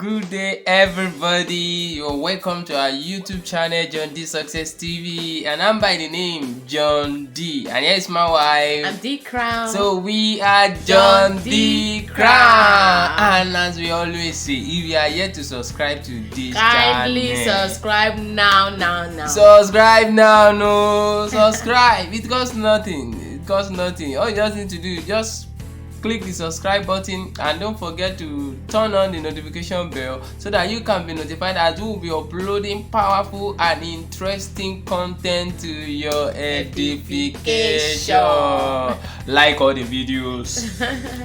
Good day, everybody. You're welcome to our YouTube channel, John D Success TV, and I'm by the name John D. And here's my wife. I'm JohnDeeCrown. So we are JohnDeeCrown. And as we always say, if you are yet to subscribe to this kindly channel, subscribe now. Subscribe now, no, subscribe. It costs nothing. It costs nothing. All you just need to do is just click the subscribe button and don't forget to turn on the notification bell so that you can be notified as we will be uploading powerful and interesting content to your edification. Like all the videos,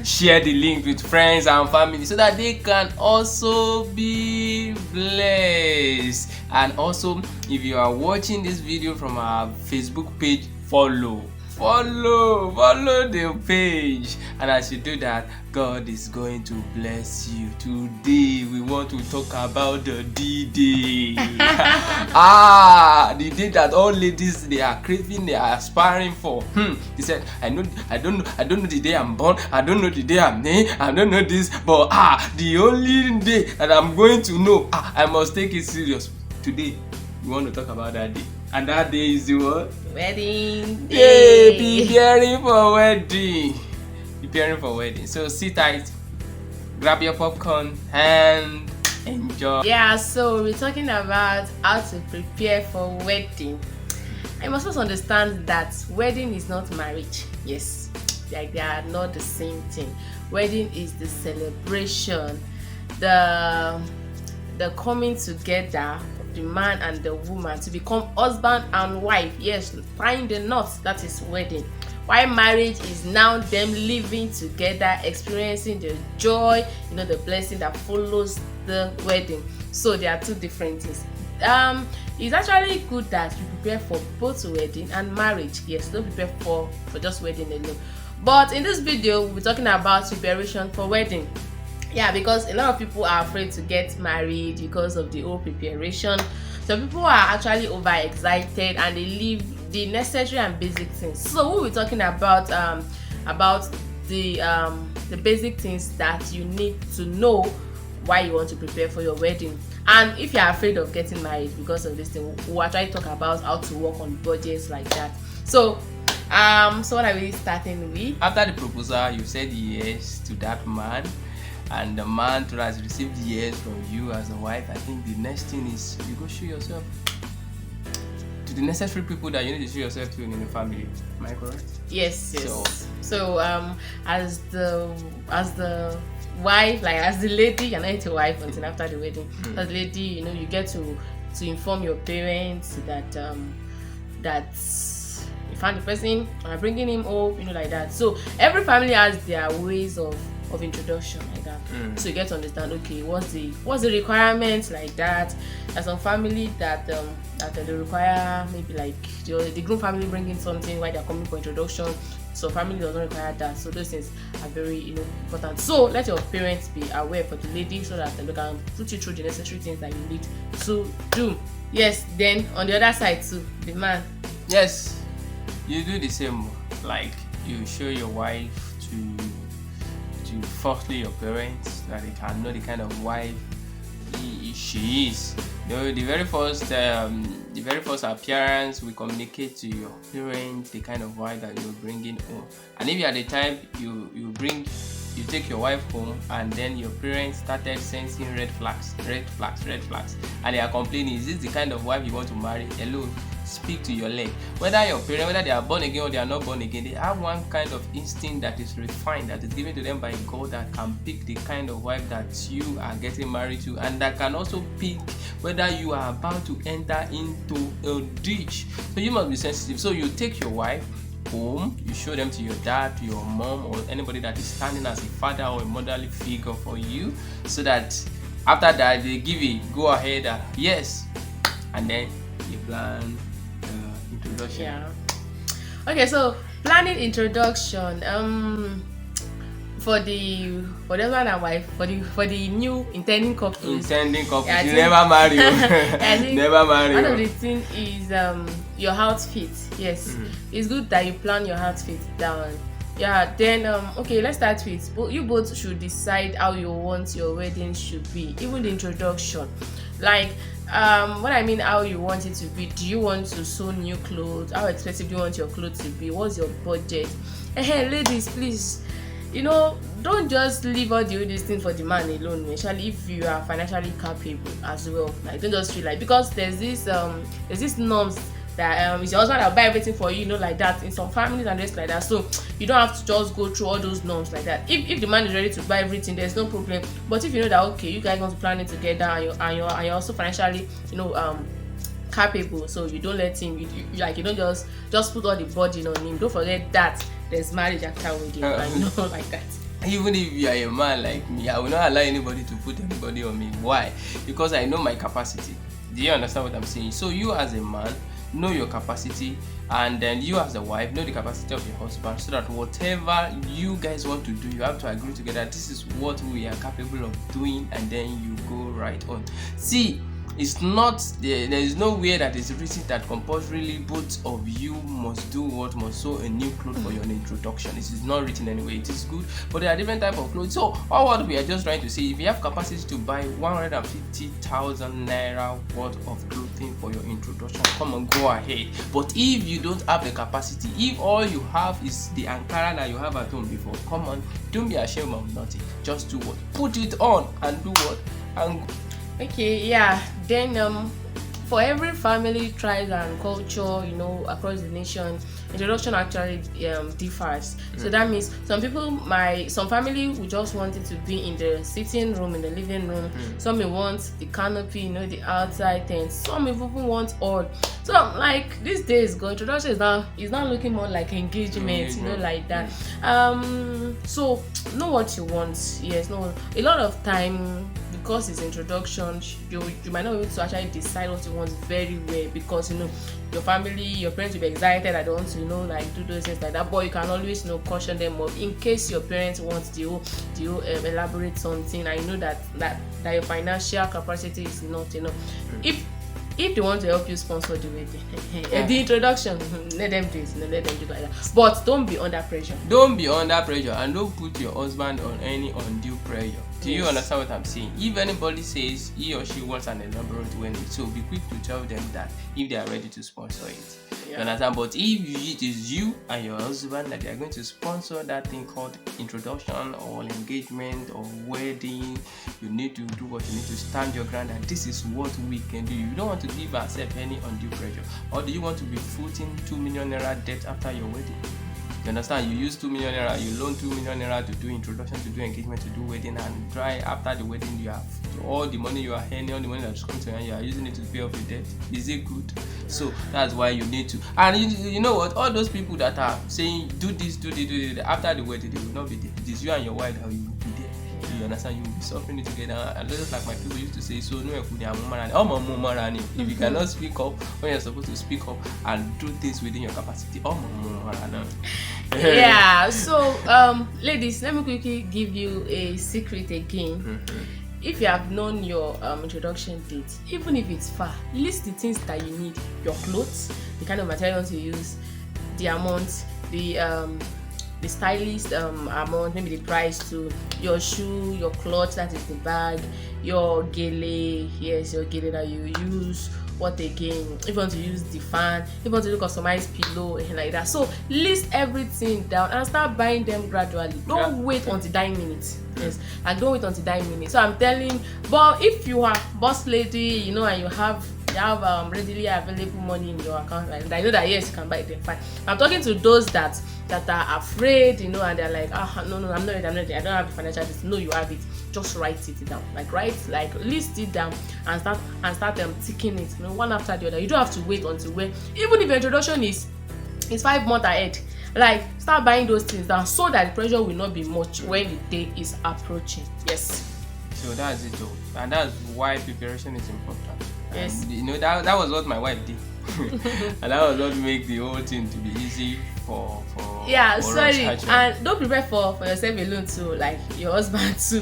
share the link with friends and family so that they can also be blessed. And also, if you are watching this video from our Facebook page, follow the page, and as you do that, God is going to bless you. Today we want to talk about the D-Day. The day that all ladies they are craving, they are aspiring for. They said, I don't know the day I'm born, I don't know the day I'm named, I don't know this, but the only day that I'm going to know, I must take it serious. Today we want to talk about that day. And that day is the what? Wedding day. Yay, preparing for wedding. Preparing for wedding. So sit tight, grab your popcorn and enjoy. Yeah, so we're talking about how to prepare for wedding. I must also understand that wedding is not marriage. Yes, like they are not the same thing. Wedding is the celebration, the coming together, the man and the woman to become husband and wife. Yes, tying the knots, that is wedding. While marriage is now them living together, experiencing the joy, the blessing that follows the wedding. So there are two different things. It's actually good that you prepare for both wedding and marriage. Yes, don't prepare for just wedding alone. But in this video, we'll be talking about preparation for wedding. Yeah, because a lot of people are afraid to get married because of the whole preparation. Some people are actually overexcited and they leave the necessary and basic things. So we'll be talking about the basic things that you need to know why you want to prepare for your wedding. And if you're afraid of getting married because of this thing, we'll actually talk about how to work on budgets like that. So what are we starting with? After the proposal, you said yes to that man, and the man too has received yes from you as a wife. I think the next thing is you go show yourself to the necessary people that you need to show yourself to in the family. Am I correct? Yes. So as the wife, like as the lady, you're not a wife until after the wedding. As the lady, you get to inform your parents that you found the person and bringing him home, like that. So every family has their ways of introduction like that. So you get to understand, okay, what's the requirements like that. There's some family that they require maybe like the groom family bringing something while they're coming for introduction. So family doesn't require that. So those things are very important. So let your parents be aware for the lady so that they can put you through the necessary things that you need to do. Yes, then on the other side too, the man. Yes, you do the same. Like you show your wife to firstly your parents, that they can know the kind of wife she is. The very first appearance, we communicate to your parents the kind of wife that you're bringing home. And if at the time you take your wife home and then your parents started sensing red flags, and they are complaining, is this the kind of wife you want to marry? Hello, speak to your leg. Whether your parents, whether they are born again or they are not born again, they have one kind of instinct that is refined, that is given to them by God, that can pick the kind of wife that you are getting married to, and that can also pick whether you are about to enter into a ditch. So you must be sensitive. So you take your wife home, you show them to your dad, to your mom, or anybody that is standing as a father or a motherly figure for you, so that after that they give a go ahead and yes, and then you plan introduction. Yeah. Okay, so planning introduction. For the husband and wife, for the new intending couples. You never marry. Never marry. One of the things is your outfit. Yes, it's good that you plan your outfit down. Yeah, then okay, let's start with you both should decide how you want your wedding should be, even the introduction. Like what I mean how you want it to be. Do you want to sew new clothes? How expensive do you want your clothes to be? What's your budget? Hey, ladies, please, don't just leave all the these things for the man alone, especially if you are financially capable as well. Like, don't just feel like, because there's this norms that it's your husband that buy everything for you, like that in some families and just like that. So you don't have to just go through all those norms like that. If the man is ready to buy everything, there's no problem. But if you know that, okay, you guys want to plan it together, and you're also financially capable, so you don't let him, you don't just put all the burden on him. Don't forget that there's marriage after wedding, like that. Even if you are a man like me, I will not allow anybody to put anybody on me. Why? Because I know my capacity. Do you understand what I'm saying? So you as a man, know your capacity, and then you as a wife, know the capacity of your husband, so that whatever you guys want to do, you have to agree together, this is what we are capable of doing, and then you go right on. See, it's not there is nowhere that is written that compulsorily both of you must sew a new clothes for your introduction. This is not written anyway. It is good, but there are different type of clothes. So all what we are just trying to say, if you have capacity to buy 150,000 naira worth of clothing for your introduction, come on, go ahead. But if you don't have the capacity, if all you have is the Ankara that you have at home before, come on, don't be ashamed of nothing. Just do what, put it on and do what, and okay, yeah. Then for every family, tribe and culture, across the nation, introduction actually differs. So that means some family will just want it to be in the sitting room, in the living room. Some may want the canopy, the outside tent. Some may even want all. So like these days, introduction is now looking more like engagement, like that. So know what you want. Yes, no. A lot of time, because it's introduction, you might not be able to actually decide what you want very well, because your family, your parents will be excited. I don't want to do those things like that, but you can always caution them up in case your parents want to elaborate something, and you know that your financial capacity is not enough. If they want to help you sponsor the wedding, the introduction, let them do it, let them do like that. But don't be under pressure. Don't be under pressure, and don't put your husband on any undue pressure. Do you understand what I'm saying? If anybody says he or she wants an elaborate wedding, so be quick to tell them that if they are ready to sponsor it. You understand? But if it is you and your husband that they are going to sponsor that thing called introduction or engagement or wedding, you need to do what you need to stand your ground, and this is what we can do. You don't want to give yourself any undue pressure. Or do you want to be footing 2 million naira debt after your wedding? You understand? You use 2 million naira, you loan 2 million naira to do introduction, to do engagement, to do wedding, and try after the wedding you have all the money you are earning, all the money that's coming to you, and you are using it to pay off your debt. Is it good? So that's why you need to. And you know what? All those people that are saying do this, after the wedding, they will not be there. It is you and your wife that will be there. You understand? You will be suffering it together. And just like my people used to say, so no, if you cannot speak up when you're supposed to speak up and do things within your capacity, yeah. So ladies, let me quickly give you a secret again. If you have known your introduction date, even if it's far, list the things that you need: your clothes, the kind of materials you use, the amount, the stylist amount, maybe the price to your shoe, your clothes, that is the bag, your gele, yes, your gele that you use. What again? If you want to use the fan, if you want to do customized pillow and like that. So list everything down and start buying them gradually. Don't wait until dying minute. Yes, and don't wait until dying minute. So I'm telling, but if you are boss lady, and you have readily available money in your account, like I know that yes, you can buy them, fine. I'm talking to those that are afraid, and they're like, no, I'm not ready, I don't have the financial this. No, you have it. Just write it down, list it down and start ticking it, one after the other. You don't have to wait until when, even if your introduction is 5 months ahead, start buying those things down so that the pressure will not be much when the day is approaching. Yes. So that's it though, and that's why preparation is important. Yes. And, that was what my wife did. And that was what make the whole thing to be easy for sorry, and don't prepare for yourself alone too, like your husband too,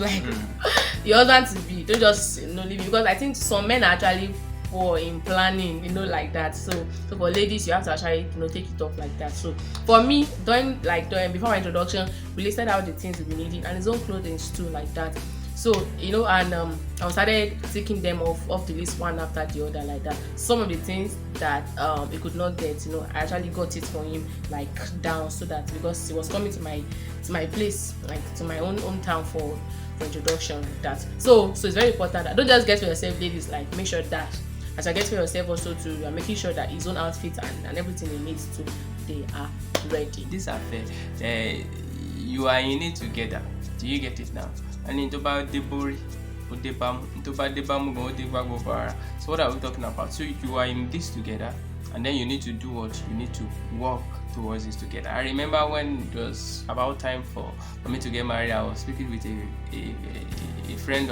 your husband to be, don't just leave, because I think some men are actually poor in planning, like that. So for ladies, you have to actually, take it up like that. So for me, during before my introduction, we listed out the things we needed and his own clothing too, like that. So and I started taking them off the list one after the other, like that. Some of the things that he could not get, I actually got it for him, like down, so that because he was coming to my place, like to my own hometown for introduction, like that. So it's very important that don't just get for yourself, ladies. Like, make sure that as you get for yourself also too, you're making sure that his own outfit and everything he needs to, they are ready. These are fair. You are in it together. Do you get it now? And into about Debori, so what are we talking about? So you are in this together, and then you need to do what you need to work towards this together. I remember when it was about time for me to get married, I was speaking with a friend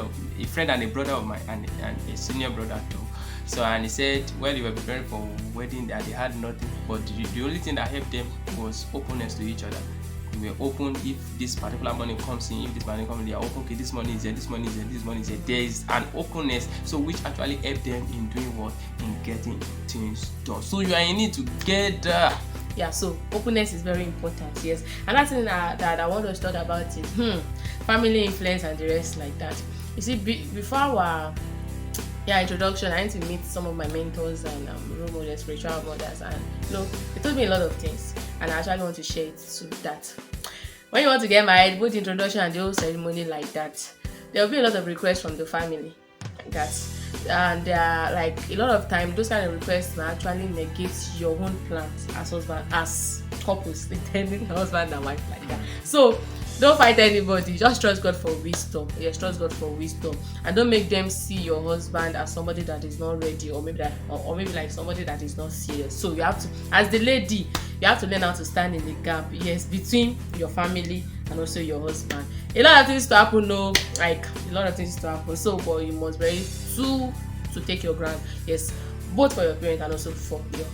and a brother of mine, and a senior brother too. So, and he said, well, they were preparing for a wedding that they had nothing, but the only thing that helped them was openness to each other. We were open. If this particular money comes in, they are open. Okay, this money is there, this money is there, this money is there. There is an openness, so which actually helped them in doing what? In getting things done. So you are in it together. Yeah, so openness is very important. Yes, another thing that I want us to talk about is family influence and the rest, like that. You see, before our introduction, I need to meet some of my mentors and role models, spiritual mothers, and they told me a lot of things, and I actually want to share it so that when you want to get married, both the introduction and the whole ceremony, like that, there will be a lot of requests from the family, like that. And there are, like, a lot of time those kind of requests will actually negate your own plans as couples, intending husband and wife, like that. So don't fight anybody, just trust God for wisdom. Yes, trust God for wisdom, and don't make them see your husband as somebody that is not ready, or maybe like somebody that is not serious. So you have to, as the lady, you have to learn how to stand in the gap, yes, between your family and also your husband. A lot of things to happen, so but you must be ready to take your ground, yes, both for your parents and also for your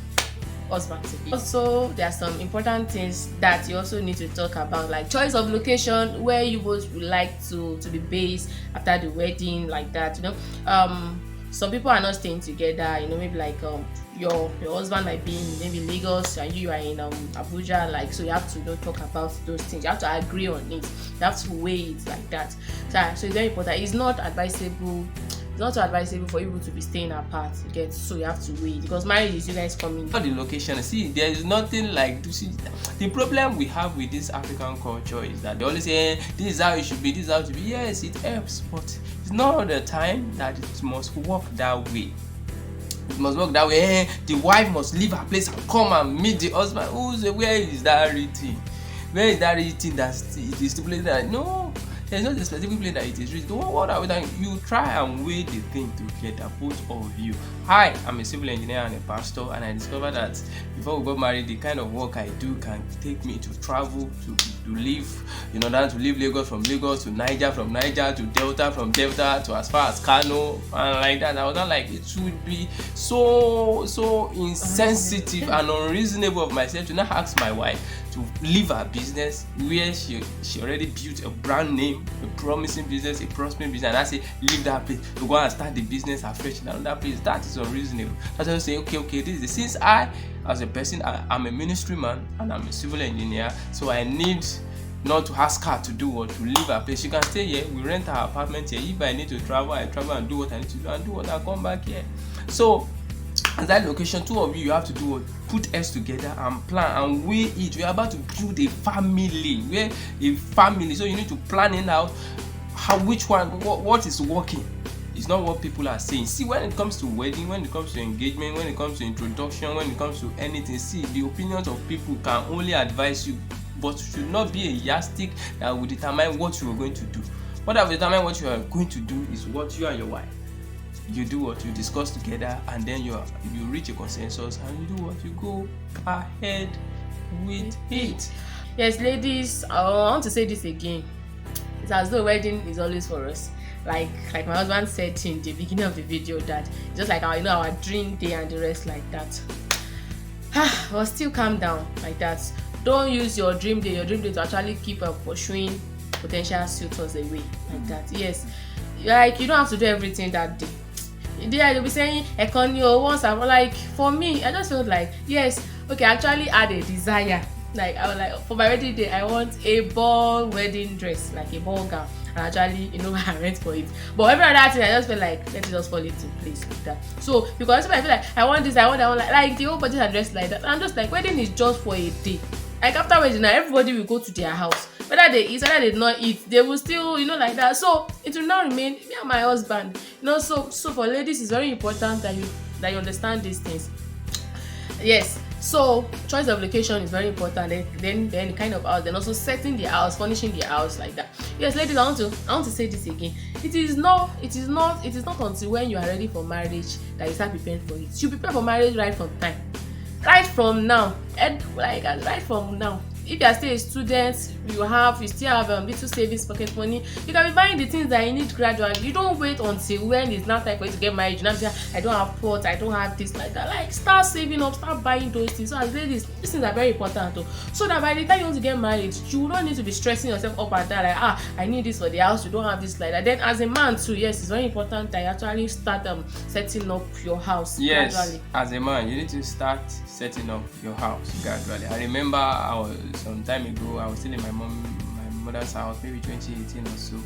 husband. Also, there are some important things that you also need to talk about, like choice of location, where you both would like to be based after the wedding, like that. Some people are not staying together, maybe like your husband might be in maybe Lagos and you are in Abuja, like, so you have to talk about those things. You have to agree on it. You have to weigh it, like that. So it's very important. It's not advisable for you to be staying apart. So you have to wait, because marriage is you guys coming. For the location, see, there is nothing like to see. The problem we have with this African culture is that they always say, this is how it should be, this is how it should be. Yes, it helps, but it's not all the time that it must work that way. It must work that way. The wife must leave her place and come and meet the husband. Where is that written? Where is that written that it is stipulated that no? There's not a specific place that it is written. What are we doing? You try and weigh the thing together, both of you. Hi, I'm a civil engineer and a pastor, and I discovered that before we got married, the kind of work I do can take me to travel, to live, to leave Lagos, from Lagos to Niger, from Niger to Delta, from Delta to as far as Kano, and like that. I was not like, it would be so insensitive and unreasonable of myself to not ask my wife to leave her business where she already built a brand name, a promising business, a prospering business, and I say leave that place to go and start the business afresh in another place. That is unreasonable. That's why I say, okay, this is since I, as a person, I'm a ministry man and I'm a civil engineer, so I need not to ask her to do what, to leave her place. She can stay here, we rent her apartment here. If I need to travel, I travel and do what I need to do, and do what I come back here. So at that location, two of you have to do what? Put heads together and plan and weigh it. We are about to build a family. So you need to plan it out, what is working. It's not what people are saying. See, when it comes to wedding, when it comes to engagement, when it comes to introduction, when it comes to anything, see, the opinions of people can only advise you, but should not be a yardstick that will determine what you are going to do. What will determine what you are going to do is what you and your wife, you do what you discuss together, and then you reach a consensus, and you do what you go ahead with it. Yes, ladies, I want to say this again. It's as though wedding is always for us. Like my husband said in the beginning of the video, that just like our dream day and the rest, like that. But still calm down, like that. Don't use your dream day to actually keep pursuing potential suitors away, like that. Yes, like you don't have to do everything that day. They'll be saying Econio once. I'm like, for me, I just felt like, yes, okay, I actually had a desire. Like, I was like, for my wedding day, I want a ball wedding dress, like a ball gown. And actually, I went for it. But every other thing, I just felt like, let it just fall into place like that. So, because I feel like, I want this, I want that, like the whole body are dressed like that. And I'm just like, wedding is just for a day. Like, after wedding, now everybody will go to their house. Whether they eat, whether they did not eat, they will still, like that. So, it will now remain me and my husband. So for ladies, it's very important that you understand these things. Yes. So choice of location is very important. Then the kind of house, then also setting the house, furnishing the house like that. Yes, ladies, I want to say this again. It is not until when you are ready for marriage that you start preparing for it. You prepare for marriage right from now. And like right from now. If you are still a student, you still have little savings pocket money, you can be buying the things that you need gradually. You don't wait until when it's now time for you to get married. You now say, I don't have pot, I don't have this, like that. Like, start saving up, start buying those things. So as ladies, these things are very important too. So that by the time you want to get married, you don't need to be stressing yourself up and down like, I need this for the house, you don't have this, like that. Then as a man too, yes, it's very important that you actually start setting up your house gradually. As a man, you need to start setting up your house gradually. I remember some time ago, I was still in my mother's house, maybe 2018 or so,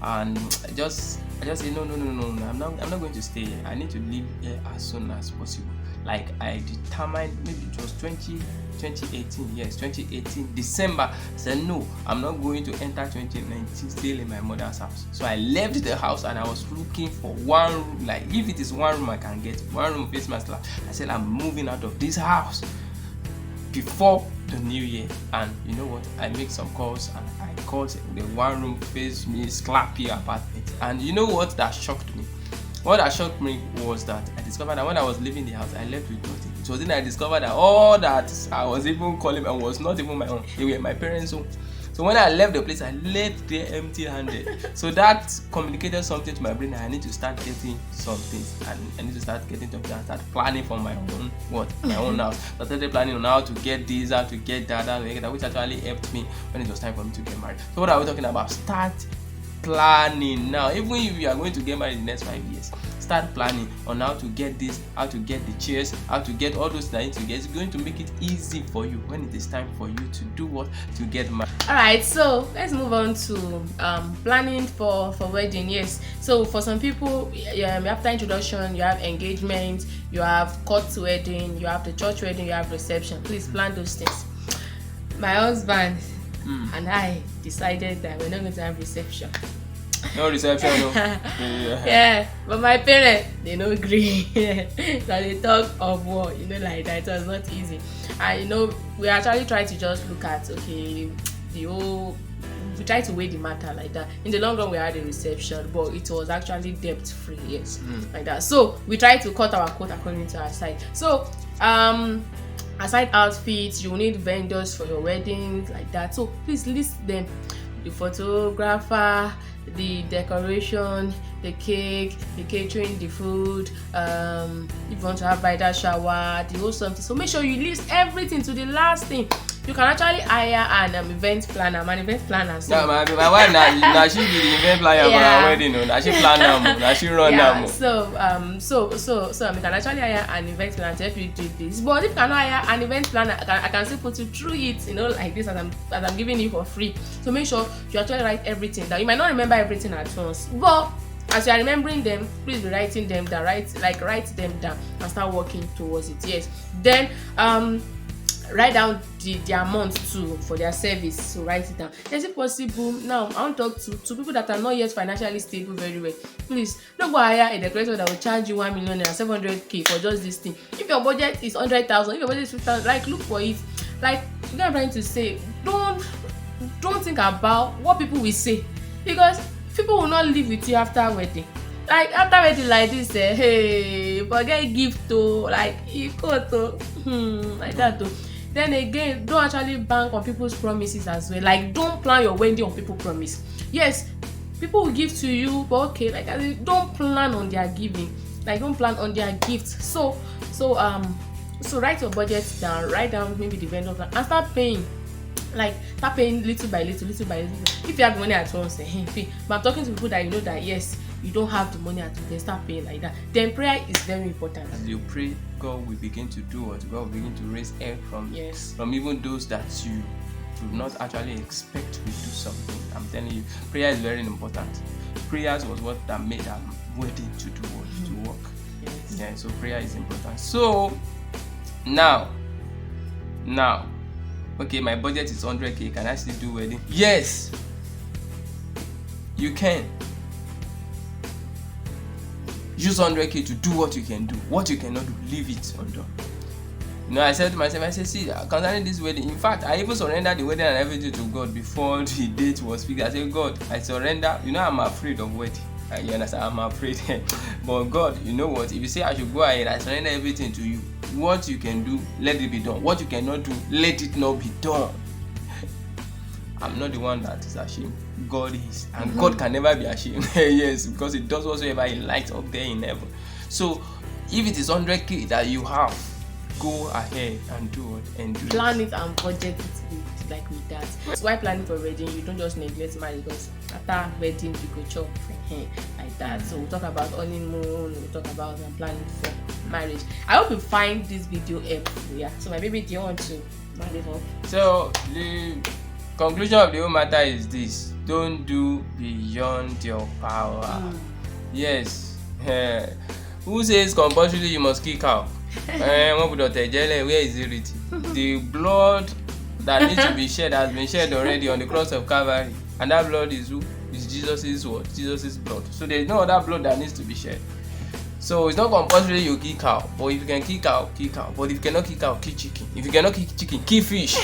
and I just said no, I'm not going to stay here. I need to leave here as soon as possible. Like, I determined, maybe it was 2018 December, I said no, I'm not going to enter 2019 still in my mother's house. So I left the house and I was looking for one room. Like, if it is one room I can get, one room face my slab, I said I'm moving out of this house before the new year. And you know what, I make some calls and I called the one room face me slappy apartment. And you know what that shocked me? What that shocked me was that I discovered that when I was leaving the house, I left with nothing. It was then I discovered that all that I was even calling and was not even my own. They were my parents' home. So when I left the place, I left there empty-handed. So that communicated something to my brain. I need to start getting some things, and I need to start getting something and start planning for my own my own house. So I started planning on how to get this, how to get that, which actually helped me when it was time for me to get married. So what are we talking about? Start planning now. Even if you are going to get married in the next 5 years, start planning on how to get this, how to get the chairs, how to get all those things together. It's going to make it easy for you when it is time for you to do what? To get married. Alright, so let's move on to planning for wedding. Yes, so for some people, after introduction, you have engagement, you have court wedding, you have the church wedding, you have reception. Please plan those things. My husband and I decided that we're not going to have reception. No reception, no. Yeah, but my parents, they don't agree. So they talk of war, like that. It was not easy. And we actually try to just look at, okay, we try to weigh the matter like that. In the long run, we had a reception, but it was actually debt free, yes, like that. So we try to cut our coat according to our side. So aside outfits, you need vendors for your weddings like that. So please list them: the photographer, the decoration, the cake, the catering, the food, if you want to have bridal shower, the whole something. So make sure you list everything to the last thing. You can actually hire an event planner. I'm an event planner. So. Yeah, my wife now she be the event planner for our wedding. Now she plan them. Now she run them. So you can actually hire an event planner to help you do this. But if you cannot hire an event planner, I can still put you through it. Like this, as I'm giving you for free. So make sure you actually write everything down. You might not remember everything at once, but as you are remembering them, please be writing them down. Write them down and start working towards it. Yes. Then write down the amount too for their service. So write it down. Is it possible? Now I want to talk to people that are not yet financially stable very well. Please don't go hire a decorator that will charge you 1 million and 700k for just this thing. If your budget is 100,000, if your budget is 50,000, like, look for it. Like, what I'm trying to say, don't think about what people will say, because people will not live with you after wedding. Like, after wedding like this, hey, forget gift to, like, like that though. Then again, don't actually bank on people's promises as well. Like, don't plan your wedding on people's promise. Yes, people will give to you, but okay, like, don't plan on their giving. Like, don't plan on their gifts. So write your budget down. Write down maybe the vendor plan and start paying. Like, start paying little by little. If you have money at once, but I'm talking to people that that yes, you don't have the money at all, then start paying like that. Then prayer is very important. As you pray, God will begin to do what? God will begin to raise help from even those that you do not actually expect to do something. I'm telling you, prayer is very important. Prayers was what that made our wedding to do what? To work. Yes. Yeah, so prayer is important. So now, okay, my budget is 100k. Can I still do wedding? Yes, you can. Use 100k to do what you can do. What you cannot do, leave it undone. I said to myself, I said, see, concerning this wedding, in fact, I even surrendered the wedding and everything to God before the date was fixed. I said, God, I surrender. I'm afraid of wedding. You understand? I'm afraid. But God, you know what? If you say I should go ahead, I surrender everything to you. What you can do, let it be done. What you cannot do, let it not be done. I'm not the one that is ashamed. God is. And God can never be ashamed. Yes, because He does whatsoever He likes up there in heaven. So, if it is 100k that you have, go ahead and do it and do plan it and budget it with that. So why planning for wedding? You don't just neglect marriage, because after wedding you go chop like that. So we'll talk about honeymoon, we'll talk about planning for marriage. I hope you find this video helpful. Yeah. So my baby, do you want to round it up? So the conclusion of the whole matter is this: don't do beyond your power. Yes. Who says compulsorily you must kick out? Where is it written? The blood that needs to be shed has been shed already on the cross of Calvary, and that blood is who? Is Jesus's what? Jesus's blood. So there is no other blood that needs to be shed. So it's not compulsory you kick out, but if you can kick out, kick out. But if you cannot kick out, kick chicken. If you cannot kick chicken, kick fish.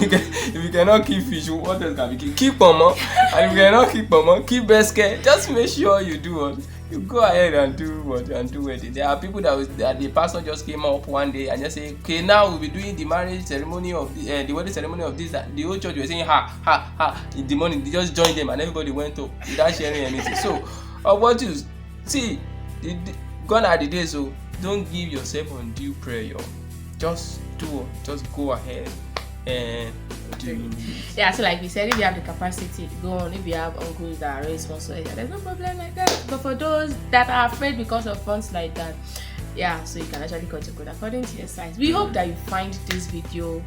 If you cannot kick fish, what else can be kicked? Kick pomo. And if you cannot kick pomo, kick basket. Just make sure you do what. You go ahead and do what and do it. There are people that the pastor just came up one day and just say, okay, now we'll be doing the marriage ceremony of the wedding ceremony of this. That the whole church was saying ha in the morning. They just joined them and everybody went up without sharing anything. So, what you see, gone are the days. So don't give yourself undue pressure. Just do. Just go ahead and do. Yeah, so like we said, if you have the capacity, go on. If you have uncles that are responsible, there's no problem like that. But for those that are afraid because of funds like that, yeah, so you can actually cut your code according to your size. We hope that you find this video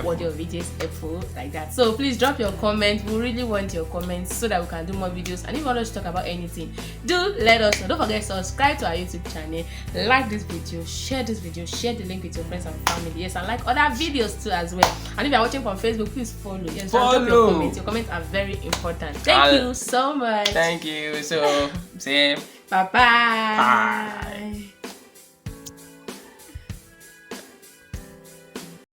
what your videos helpful like that. So please drop your comment. We really want your comments so that we can do more videos. And if you want us to talk about anything, do let us know. Don't forget to subscribe to our YouTube channel, like this video, share this video, share the link with your friends and family. Yes, and like other videos too as well. And if you're watching from Facebook, please follow. Yes, drop your comments. Your comments are very important. Thank you so much. Thank you. So same. Bye.